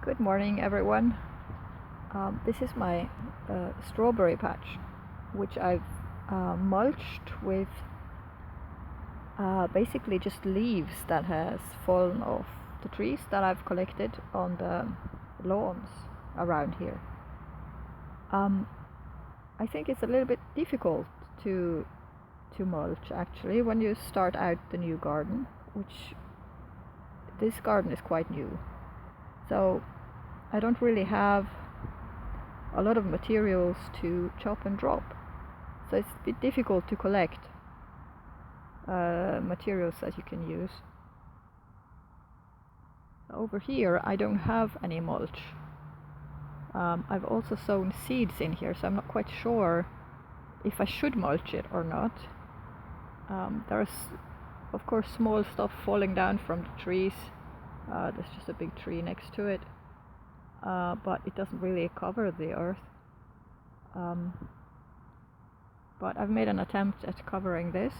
Good morning, everyone. This is my strawberry patch, which I've mulched with basically just leaves that has fallen off the trees that I've collected on the lawns around here. I think it's a little bit difficult to mulch actually when you start out the new garden, which this garden is quite new. So I don't really have a lot of materials to chop and drop. So it's a bit difficult to collect materials that you can use. Over here I don't have any mulch. I've also sown seeds in here, so I'm not quite sure if I should mulch it or not. There's of course small stuff falling down from the trees. There's just a big tree next to it, but it doesn't really cover the earth. But I've made an attempt at covering this.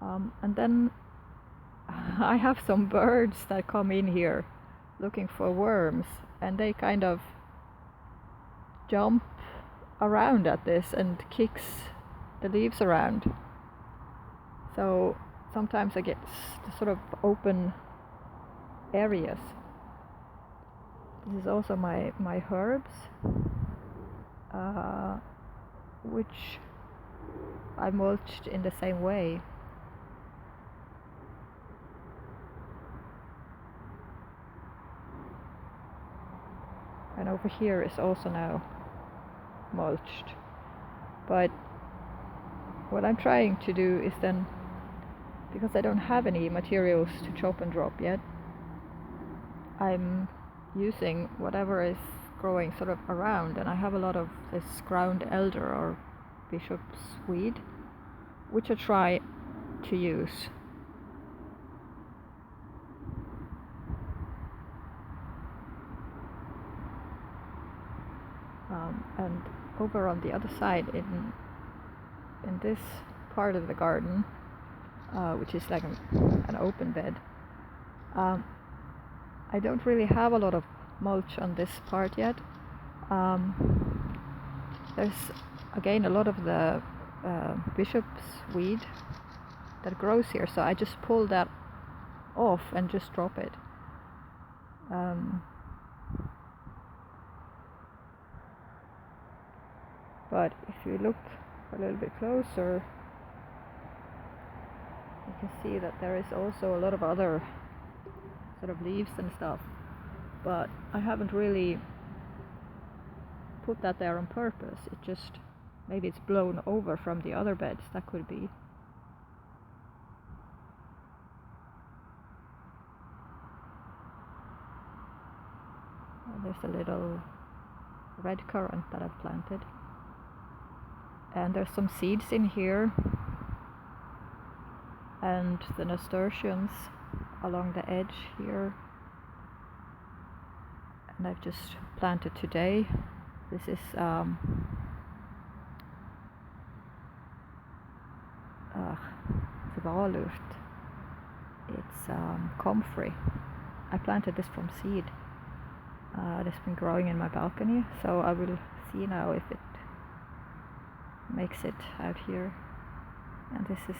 And then I have some birds that come in here looking for worms, and they kind of jump around at this and kicks the leaves around. So sometimes I get sort of open areas. This is also my herbs, which I mulched in the same way. And over here is also now mulched. But what I'm trying to do is then, because I don't have any materials to chop and drop yet, I'm using whatever is growing sort of around, and I have a lot of this ground elder or bishop's weed, which I try to use. And over on the other side, in this part of the garden, which is like an open bed, I don't really have a lot of mulch on this part yet. There's again a lot of the bishop's weed that grows here, so I just pull that off and just drop it. But if you look a little bit closer, you can see that there is also a lot of other sort of leaves and stuff, but I haven't really put that there on purpose. It just, maybe it's blown over from the other beds, that could be. There's a little red currant that I've planted, and there's some seeds in here, and the nasturtiums along the edge here, and I've just planted today. This is Zwaluft. It's comfrey. I planted this from seed. It's been growing in my balcony, so I will see now if it makes it out here. And this is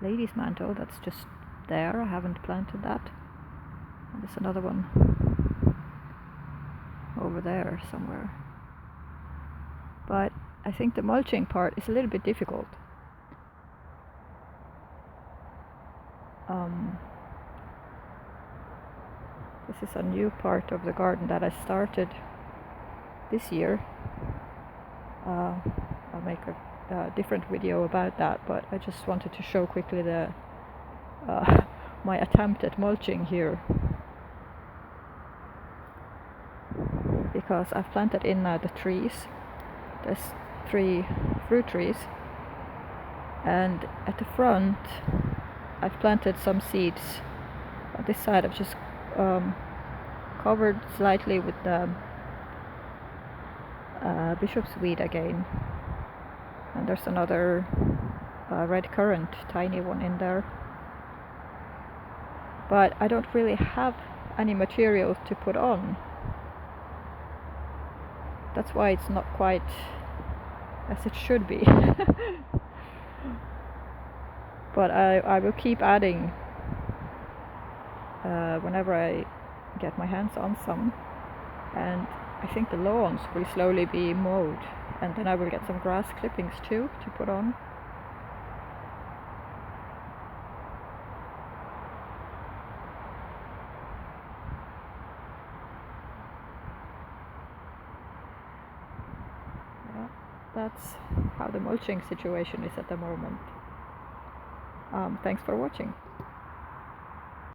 lady's mantle that's just there. I haven't planted that. And there's another one over there somewhere. But I think the mulching part is a little bit difficult. This is a new part of the garden that I started this year. I'll make a different video about that, but I just wanted to show quickly the my attempt at mulching here, because I've planted in now the trees. There's 3 fruit trees, and at the front I've planted some seeds. On this side I've just covered slightly with the bishop's weed again, and there's another red currant, tiny one in there. But I don't really have any material to put on. That's why it's not quite as it should be. But I will keep adding whenever I get my hands on some, and I think the lawns will slowly be mowed, and then I will get some grass clippings too to put on. Yeah, that's how the mulching situation is at the moment. Thanks for watching.